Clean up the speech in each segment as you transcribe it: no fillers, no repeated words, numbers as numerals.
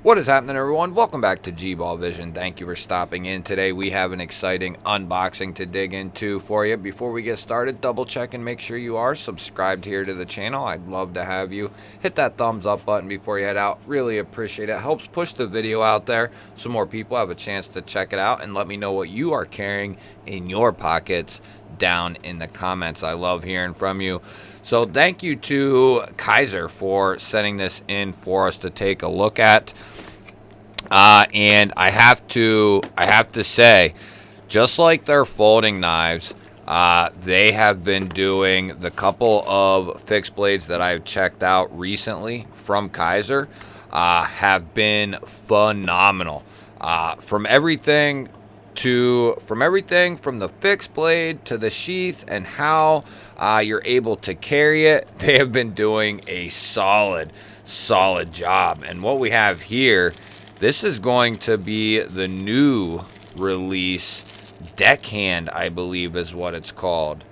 What is happening, everyone? Welcome back to G-Ball Vision. Thank you for stopping in today. We have an exciting unboxing to dig into for you. Before we get started, double check and make sure you are subscribed here to the channel. I'd love to have you. Hit that thumbs up button before you head out. Really appreciate it. Helps push the video out there so more people have a chance to check it out, and let me know what you are carrying in your pockets down in the comments. I love hearing from you. So thank you to Kizer for sending this in for us to take a look at. And I have to say, just like their folding knives, they have been doing the couple of fixed blades that I've checked out recently from Kizer, have been phenomenal. From everything from the fixed blade to the sheath and how you're able to carry it, they have been doing a solid job. And what we have here, this is going to be the new release deckhand, I believe is what it's called.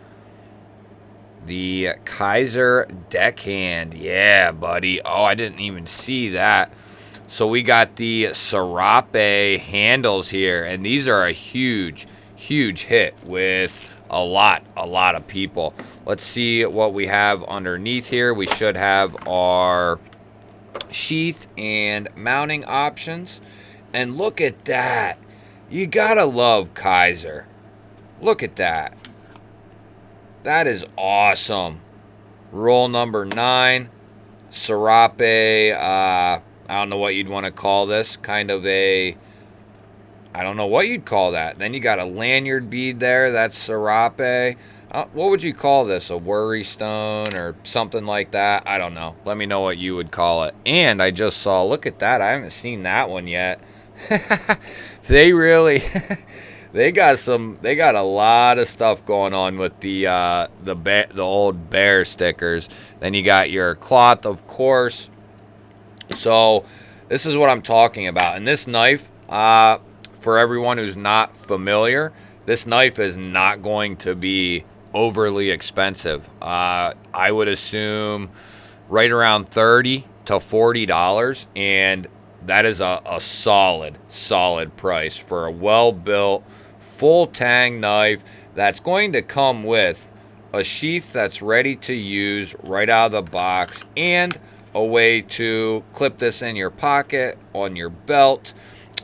The Kizer deckhand. Yeah, buddy. Oh, I didn't even see that. So we got the Serape handles here, and these are a huge hit with a lot of people. Let's see what we have underneath here. We should have our sheath and mounting options, and look at that. You gotta love Kizer. Look at that. That is awesome. Roll number 9, Serape. I don't know what you'd want to call this. Kind of a, I don't know what you'd call that. Then you got a lanyard bead there. That's Serape. What would you call this? A worry stone or something like that? I don't know. Let me know what you would call it. And I just saw, look at that. I haven't seen that one yet. They really, they got a lot of stuff going on with the old bear stickers. Then you got your cloth, of course. So this is what I'm talking about. And this knife, for everyone who's not familiar, this knife is not going to be overly expensive. I would assume right around $30 to $40, and that is a solid price for a well-built, full tang knife that's going to come with a sheath that's ready to use right out of the box, and a way to clip this in your pocket, on your belt.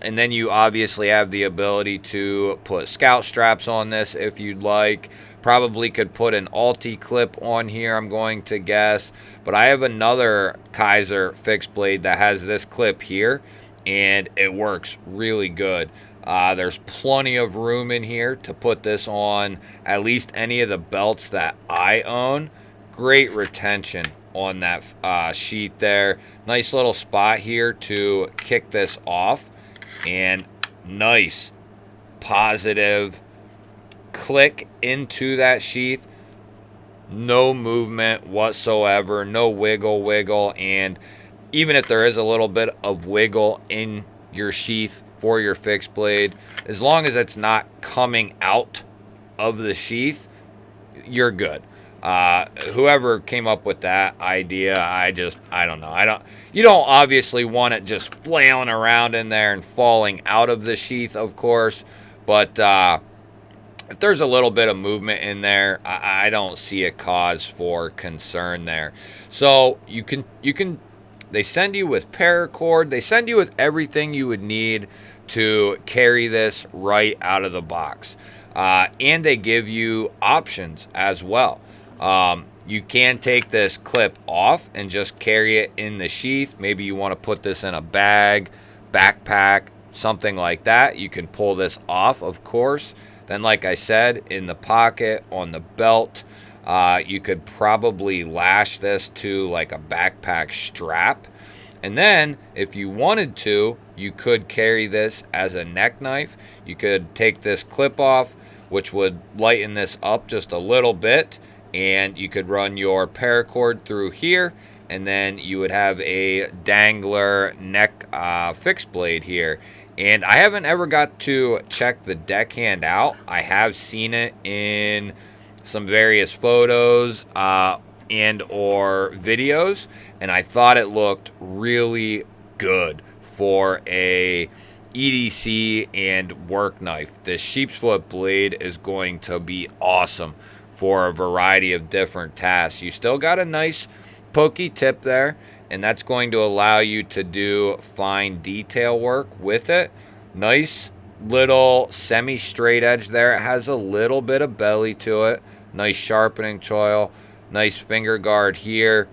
And then you obviously have the ability to put scout straps on this if you'd like. Probably could put an Alti clip on here, I'm going to guess. But I have another Kizer fixed blade that has this clip here, and it works really good. There's plenty of room in here to put this on at least any of the belts that I own. Great retention on that sheath there. Nice little spot here to kick this off, and nice positive click into that sheath. No movement whatsoever, no wiggle, and even if there is a little bit of wiggle in your sheath for your fixed blade, as long as it's not coming out of the sheath, you're good. Whoever came up with that idea, I don't know. You don't obviously want it just flailing around in there and falling out of the sheath, of course, but if there's a little bit of movement in there, I don't see a cause for concern there. So you can they send you with paracord, they send you with everything you would need to carry this right out of the box. And they give you options as well. You can take this clip off and just carry it in the sheath. Maybe you want to put this in a bag, backpack, something like that. You can pull this off, of course. Then, like I said, in the pocket, on the belt, you could probably lash this to like a backpack strap. And then, if you wanted to, you could carry this as a neck knife. You could take this clip off, which would lighten this up just a little bit, and you could run your paracord through here, and then you would have a dangler neck fixed blade here. And I haven't ever got to check the deckhand out. I have seen it in some various photos and or videos, and I thought it looked really good for a EDC and work knife. This sheepsfoot blade is going to be awesome for a variety of different tasks. You still got a nice pokey tip there, and that's going to allow you to do fine detail work with it. Nice little semi-straight edge there. It has a little bit of belly to it. Nice sharpening choil. Nice finger guard here.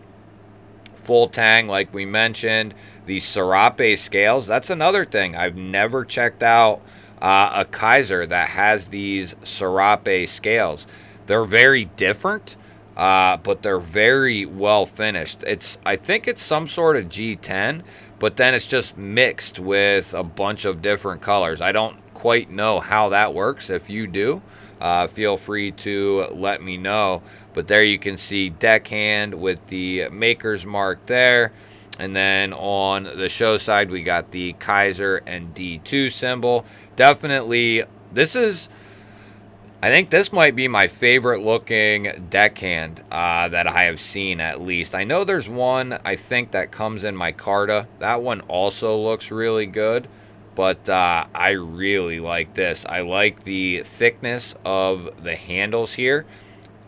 Full tang like we mentioned. These Serape scales, that's another thing. I've never checked out a kizer that has these Serape scales. They're very different, but they're very well finished. I think it's some sort of G10, but then it's just mixed with a bunch of different colors. I don't quite know how that works. If you do, feel free to let me know. But there you can see deckhand with the maker's mark there. And then on the show side, we got the Kizer and D2 symbol. Definitely, I think this might be my favorite looking deckhand that I have seen, at least. I know there's one, I think, that comes in my Carta. That one also looks really good, but I really like this. I like the thickness of the handles here.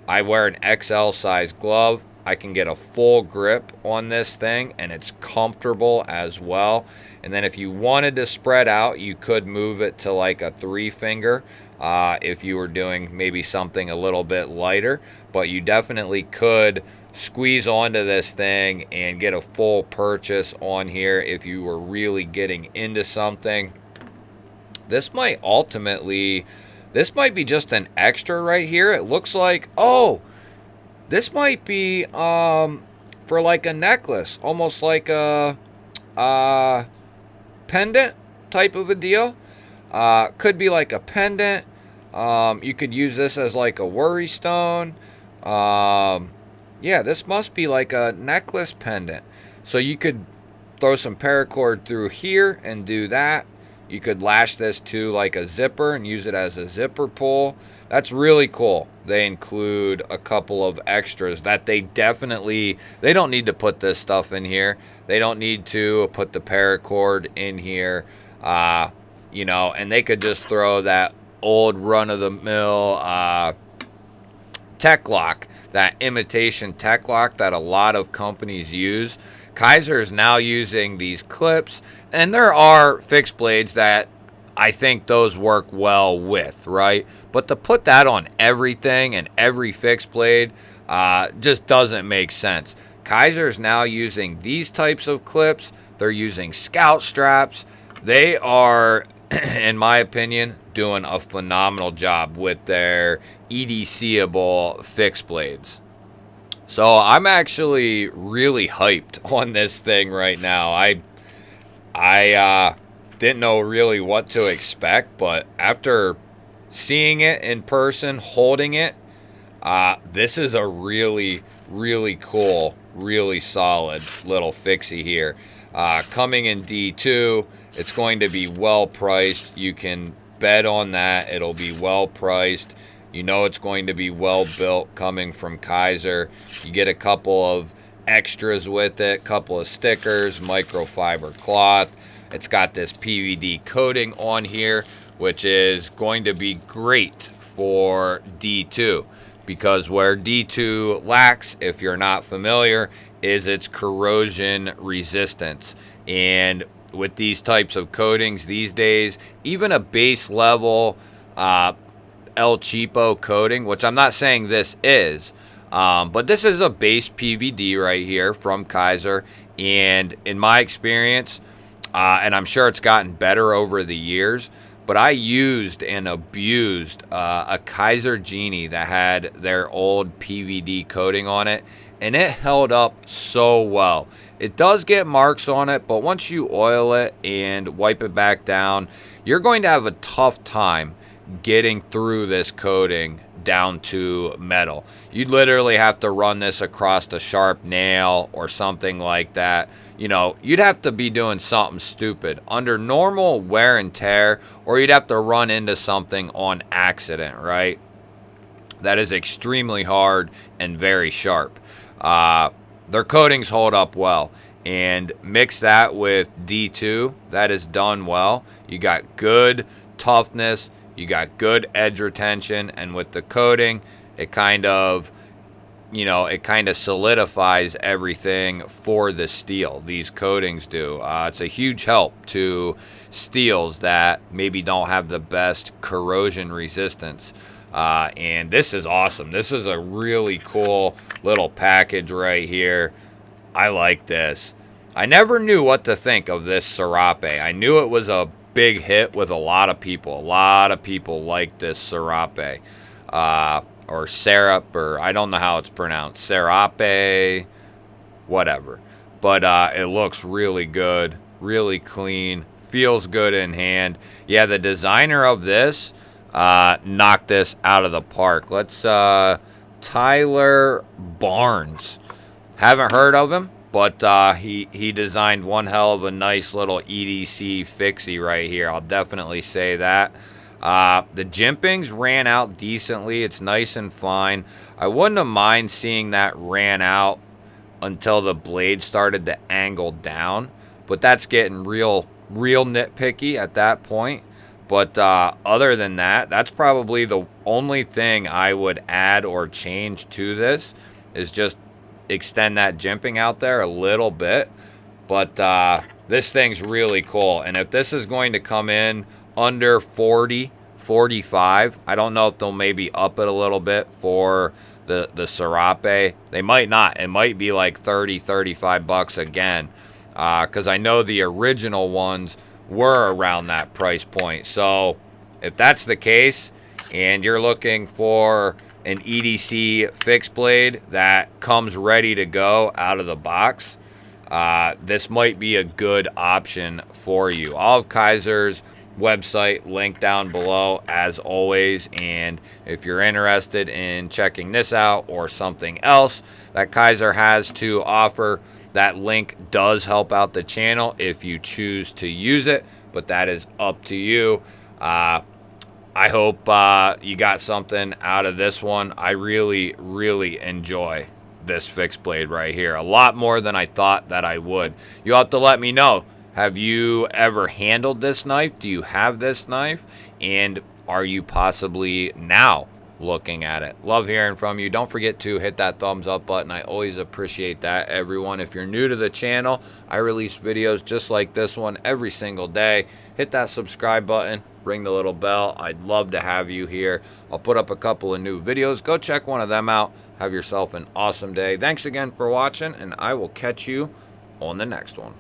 I wear an XL size glove. I can get a full grip on this thing, and it's comfortable as well. And then if you wanted to spread out, you could move it to like a 3-finger if you were doing maybe something a little bit lighter. But you definitely could squeeze onto this thing and get a full purchase on here if you were really getting into something. This might be just an extra right here. It looks like, oh, this might be for like a necklace, almost like a pendant type of a deal. Could be like a pendant. You could use this as like a worry stone. Yeah, this must be like a necklace pendant. So you could throw some paracord through here and do that. You could lash this to like a zipper and use it as a zipper pull. That's really cool. They include a couple of extras that they don't need to put this stuff in here. They don't need to put the paracord in here, and they could just throw that old run-of-the-mill tech lock, that imitation tech lock that a lot of companies use. Kizer is now using these clips, and there are fixed blades that I think those work well with, right? But to put that on everything and every fixed blade just doesn't make sense. Kizer is now using these types of clips. They're using scout straps. They are, in my opinion, doing a phenomenal job with their EDC-able fixed blades. So I'm actually really hyped on this thing right now. I didn't know really what to expect, but after seeing it in person, holding it, this is a really, really cool, really solid little fixie here. Coming in D2, it's going to be well priced. You can bet on that. It'll be well priced. You know it's going to be well built coming from Kizer. You get a couple of extras with it, couple of stickers, microfiber cloth. It's got this PVD coating on here, which is going to be great for D2, because where D2 lacks, if you're not familiar, is its corrosion resistance. And with these types of coatings these days, even a base level El Cheapo coating, which I'm not saying this is, but this is a base PVD right here from Kizer. And in my experience, and I'm sure it's gotten better over the years, but I used and abused a Kizer Genie that had their old PVD coating on it, and it held up so well. It does get marks on it, but once you oil it and wipe it back down, you're going to have a tough time getting through this coating down to metal. You'd literally have to run this across a sharp nail or something like that. You know, you'd have to be doing something stupid under normal wear and tear, or you'd have to run into something on accident, right? That is extremely hard and very sharp. Their coatings hold up well. and mix that with D2. That is done well. You got good toughness, you got good edge retention, and with the coating, it kind of, you know, it kind of solidifies everything for the steel. These coatings do. It's a huge help to steels that maybe don't have the best corrosion resistance. And this is awesome. This is a really cool little package right here. I like this. I never knew what to think of this Serape. I knew it was a big hit with a lot of people. A lot of people like this Serape. Or Serap, or I don't know how it's pronounced. Serape, whatever. But it looks really good, really clean, feels good in hand. Yeah, the designer of this knocked this out of the park. Let's, Tyler Barnes. Haven't heard of him, but he designed one hell of a nice little EDC fixie right here. I'll definitely say that. The jimpings ran out decently. It's nice and fine. I wouldn't have mind seeing that ran out until the blade started to angle down, but that's getting real nitpicky at that point. But other than that, that's probably the only thing I would add or change to this, is just extend that jimping out there a little bit. But this thing's really cool, and if this is going to come in under 40, 45, I don't know if they'll maybe up it a little bit for the Serape. They might not. It might be like 30, 35 bucks again, because I know the original ones were around that price point. So if that's the case and you're looking for an EDC fixed blade that comes ready to go out of the box, this might be a good option for you. I'll have Kizer's website linked down below as always, and if you're interested in checking this out or something else that Kizer has to offer, that link does help out the channel if you choose to use it, but that is up to you. I hope you got something out of this one. I really enjoy this fixed blade right here, a lot more than I thought that I would. You'll have to let me know. Have you ever handled this knife? Do you have this knife? And are you possibly now looking at it? Love hearing from you. Don't forget to hit that thumbs up button. I always appreciate that, everyone. If you're new to the channel, I release videos just like this one every single day. Hit that subscribe button. Ring the little bell. I'd love to have you here. I'll put up a couple of new videos. Go check one of them out. Have yourself an awesome day. Thanks again for watching, and I will catch you on the next one.